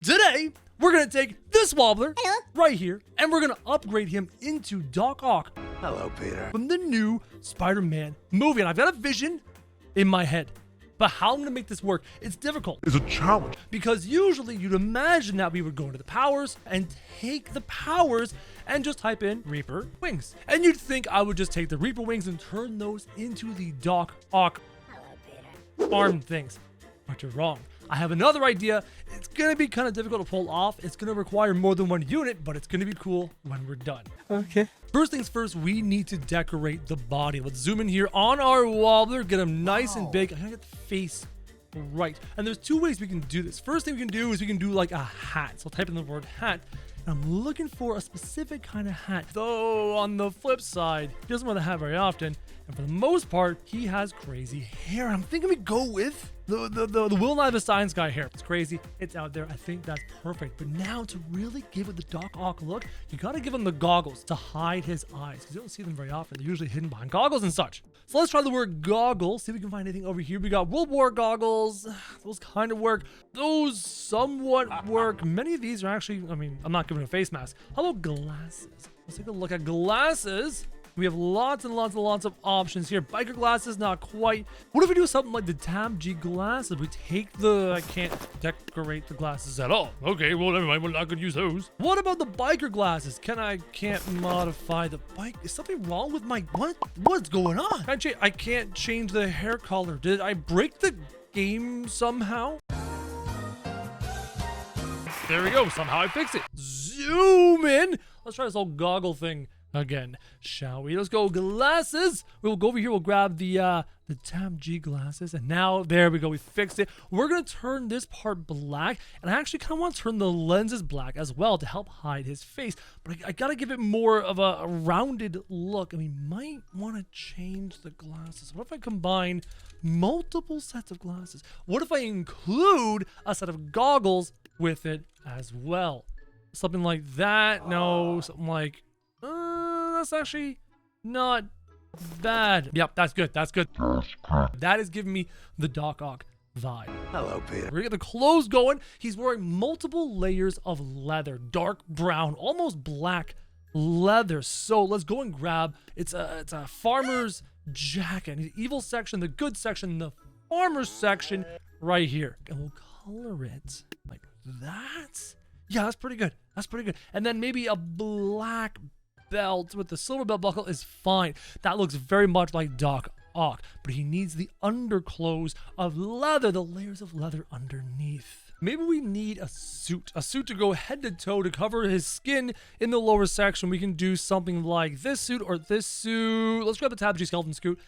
Today, we're going to take this wobbler right here, and we're going to upgrade him into Doc Ock. Hello, Peter. From the new Spider-Man movie. And I've got a vision in my head. But how I'm going to make this work, it's difficult. It's a challenge. Because usually you'd imagine that we would go into the powers and take the powers and just type in Reaper wings. And you'd think I would just take the Reaper wings and turn those into the Doc Ock arm things. But you're wrong. I have another idea. It's going to be kind of difficult to pull off. It's going to require more than one unit, but it's going to be cool when we're done. Okay. First things first, we need to decorate the body. Let's zoom in here on our wobbler, get him nice and big. I gotta get the face right. And there's two ways we can do this. First thing we can do is we can do like a hat. So I'll type in the word hat. And I'm looking for a specific kind of hat. Though on the flip side, he doesn't wear the hat very often. And for the most part, he has crazy hair. I'm thinking we go with the Will Nye the Science Guy hair. It's crazy. It's out there. I think that's perfect. But now to really give it the Doc Ock look, you got to give him the goggles to hide his eyes because you don't see them very often. They're usually hidden behind goggles and such. So let's try the word goggles. See if we can find anything over here. We got World War goggles. Those kind of work. Those somewhat work. Many of these are actually, I'm not giving a face mask. How about glasses? Let's take a look at glasses. We have lots and lots of options here. Biker glasses, not quite. What if we do something like the Tab G glasses? We take the, I can't decorate the glasses at all. Okay, well, never mind. We're not gonna use those. What about the biker glasses? Can't modify the bike. Is something wrong with my, what's going on? I can't change the hair color. Did I break the game somehow? There we go. Somehow I fixed it. Zoom in. Let's try this whole goggle thing again, shall we? Let's go glasses. We'll go over here. We'll grab the Tab G glasses, and now there we go. We fixed it. We're gonna turn this part black, and I actually kind of want to turn the lenses black as well to help hide his face. But I gotta give it more of a rounded look, and we might want to change the glasses. What if I combine multiple sets of glasses? What if I include a set of goggles with it as well? Something like that. No, something like. That's actually not bad. Yep, that's good. That's good. That is giving me the Doc Ock vibe. Hello, Peter. We're gonna get the clothes going. He's wearing multiple layers of leather, dark brown, almost black leather. So let's go and grab. It's a farmer's jacket. The evil section, the good section, the farmer's section, right here, and we'll color it like that. Yeah, that's pretty good. That's pretty good. And then maybe a black belt with the silver belt buckle is fine. That looks very much like Doc Ock, but he needs the underclothes of leather, the layers of leather underneath. Maybe we need a suit to go head to toe to cover his skin in the lower section. We can do something like this suit or this suit. Let's grab the Tab G skeleton scoot.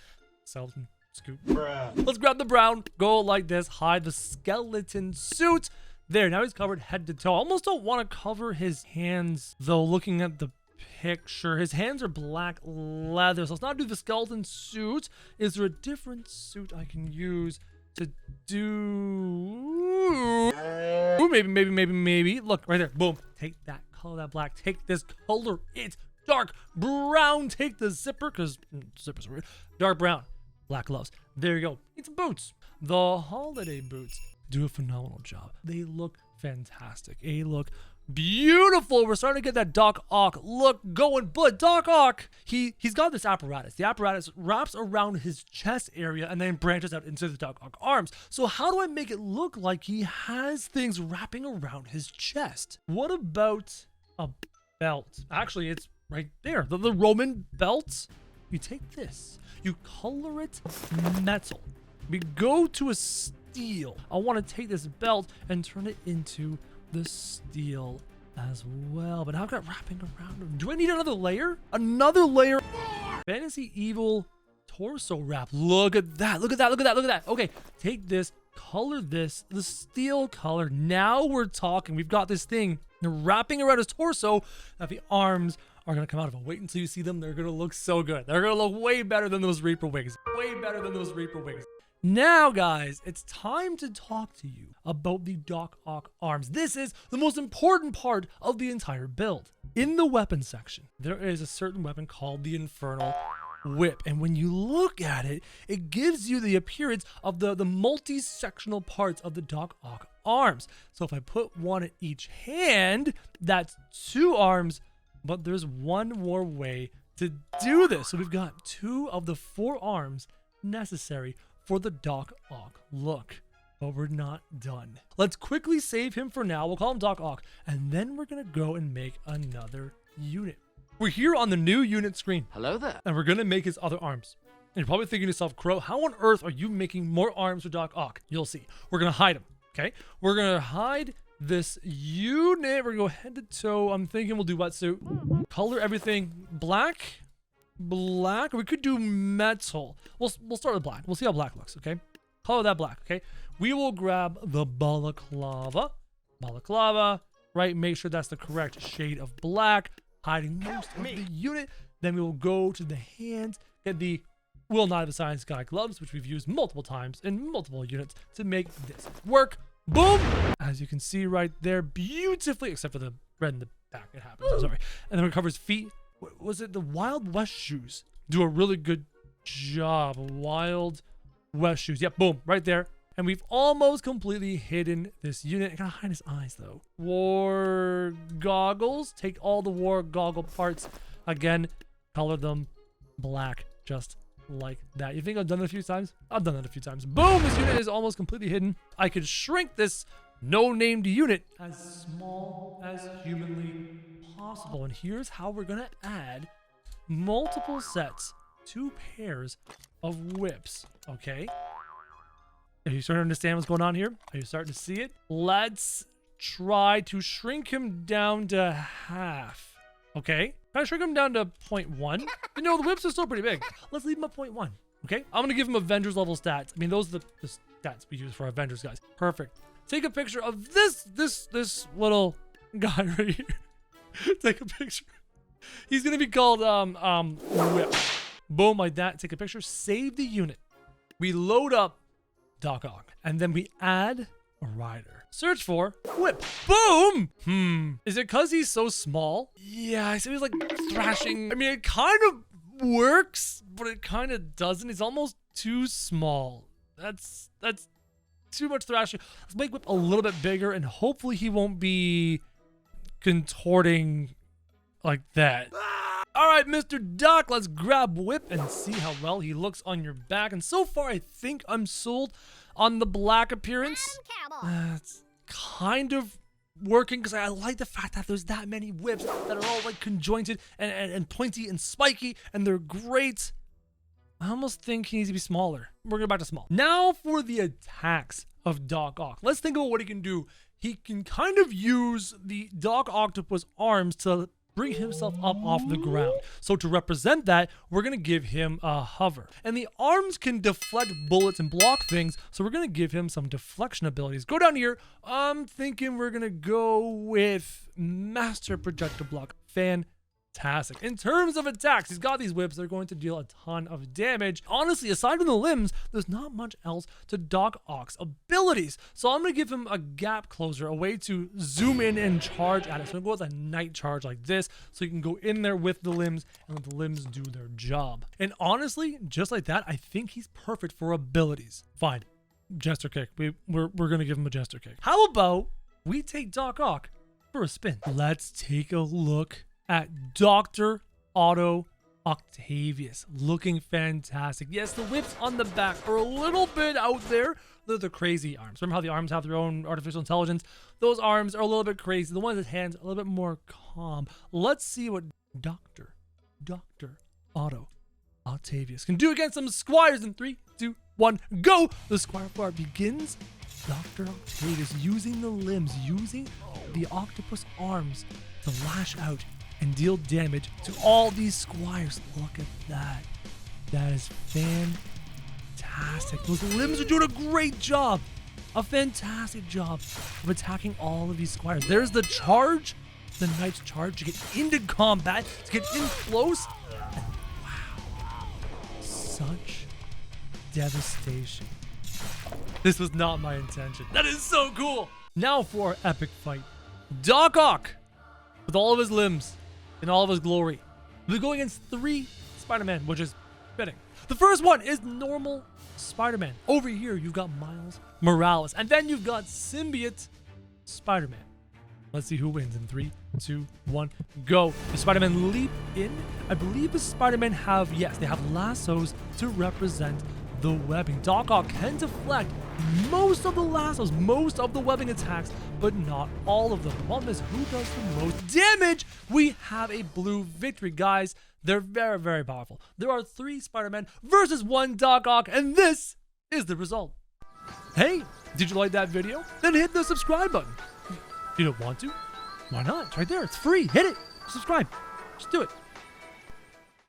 Let's grab the brown, go like this, hide the skeleton suit. There, now he's covered head to toe. I almost don't want to cover his hands, though, looking at the picture. His hands are black leather, so let's not do the skeleton suit. Is there a different suit I can use to do? Ooh, maybe. Look, right there. Boom. Take that color, that black. Take this color. It's dark brown. Take the zipper, because zippers are weird. Dark brown. Black gloves. There you go. Need some boots. The holiday boots do a phenomenal job. They look fantastic. They look beautiful. We're starting to get that Doc Ock look going. But Doc Ock, he's got this apparatus. The apparatus wraps around his chest area and then branches out into the Doc Ock arms. So how do I make it look like he has things wrapping around his chest? What about a belt? Actually, it's right there. The Roman belt. You take this. You color it metal. We go to a steel. I want to take this belt and turn it into the steel as well. But how got wrapping around him? Do I need another layer? Another layer? Fantasy Evil torso wrap. Look at that. Look at that. Look at that. Look at that. Okay, take this, color this, the steel color. Now we're talking. We've got this thing wrapping around his torso that the arms are going to come out of it. Wait until you see them. They're going to look so good. They're going to look way better than those Reaper wings. Way better than those Reaper wings. Now, guys, it's time to talk to you about the Doc Ock arms. This is the most important part of the entire build. In the weapon section, there is a certain weapon called the Infernal whip. And when you look at it, it gives you the appearance of the multi-sectional parts of the Doc Ock arms. So if I put one at each hand, that's 2 arms, but there's one more way to do this. So we've got 2 of the 4 arms necessary for the Doc Ock look. But we're not done. Let's quickly save him for now. We'll call him Doc Ock, and then we're gonna go and make another unit. We're here on the new unit screen. Hello there. And we're gonna make his other arms. And you're probably thinking to yourself, Crow, how on earth are you making more arms for Doc Ock? You'll see. We're gonna hide him, okay? We're gonna hide this unit. We're gonna go head to toe. I'm thinking we'll do wetsuit. Color everything black. Black. We could do metal. We'll start with black. We'll see how black looks, okay? Color that black, okay? We will grab the balaclava. Balaclava, right? Make sure that's the correct shade of black. Hiding most of the unit. Then we will go to the hands, get the Will Not Have a Science Guy gloves, which we've used multiple times in multiple units to make this work. Boom! As you can see right there, beautifully, except for the red in the back, it happens, I'm sorry. And then it covers feet. Was it the Wild West shoes? Do a really good job. Wild West shoes. Yep, boom, right there. And we've almost completely hidden this unit. I gotta hide his eyes though. War goggles. Take all the war goggle parts. Again, color them black, just like that. You think I've done that a few times? I've done that a few times. Boom! This unit is almost completely hidden. I could shrink this no-named unit as small as humanly possible. And here's how we're gonna add multiple sets, 2 pairs of whips, okay? Are you starting to understand what's going on here? Are you starting to see it? Let's try to shrink him down to half. Okay? Can I shrink him down to 0.1? You know, the whips are still pretty big. Let's leave him at 0.1. Okay? I'm going to give him Avengers level stats. I mean, those are the stats we use for Avengers, guys. Perfect. Take a picture of this little guy right here. Take a picture. He's going to be called Whip. Boom, like that. Take a picture. Save the unit. We load up Doc Ock, and then we add a rider. Search for Whip. Boom! Is it because he's so small? Yeah, I see he's like thrashing. I mean, it kind of works, but it kind of doesn't. He's almost too small. That's too much thrashing. Let's make Whip a little bit bigger, and hopefully he won't be contorting like that. All right, Mr. Doc, let's grab Whip and see how well he looks on your back. And so far, I think I'm sold on the black appearance. It's kind of working because I like the fact that there's that many whips that are all like conjointed and pointy and spiky, and they're great. I almost think he needs to be smaller. We're going back to small. Now for the attacks of Doc Ock. Let's think about what he can do. He can kind of use the Doc Octopus arms to bring himself up off the ground. So to represent that, we're going to give him a hover. And the arms can deflect bullets and block things, so we're going to give him some deflection abilities. Go down here. I'm thinking we're going to go with Master Projectile Block. Fantastic. In terms of attacks, he's got these whips. They're going to deal a ton of damage. Honestly, aside from the limbs, there's not much else to Doc Ock's abilities. So I'm going to give him a gap closer, a way to zoom in and charge at it. So I'm going to go with a night charge like this, so you can go in there with the limbs and let the limbs do their job. And honestly, just like that, I think he's perfect for abilities. Fine. Jester kick. We're going to give him a jester kick. How about we take Doc Ock for a spin? Let's take a look at Dr. Otto Octavius, looking fantastic. Yes, the whips on the back are a little bit out there. They're the crazy arms. Remember how the arms have their own artificial intelligence? Those arms are a little bit crazy. The ones with hands are a little bit more calm. Let's see what Dr. Otto Octavius can do against some squires in 3, 2, 1, go! The squire part begins. Dr. Octavius using the limbs, using the octopus arms to lash out and deal damage to all these squires. Look at that. That is fantastic. Those limbs are doing a great job. A fantastic job of attacking all of these squires. There's the charge, the knight's charge to get into combat, to get in close. And wow, such devastation. This was not my intention. That is so cool. Now for our epic fight. Doc Ock, with all of his limbs, in all of his glory. We're going against 3 Spider-Man, which is Fitting. The first one is normal Spider-Man. Over here, you've got Miles Morales. And then you've got symbiote Spider-Man. Let's see who wins in 3, 2, 1, go. The Spider-Man leap in. I believe the Spider-Man have, yes, they have lassos to represent the webbing. Doc Ock can deflect most of the lassos, most of the webbing attacks, but not all of them. The problem is who does the most damage? We have a blue victory, guys. They're very, very powerful. There are 3 Spider-Men versus 1 Doc Ock, and this is the result. Hey, did you like that video? Then hit the subscribe button. If you don't want to, why not? It's right there. It's free. Hit it. Subscribe. Just do it.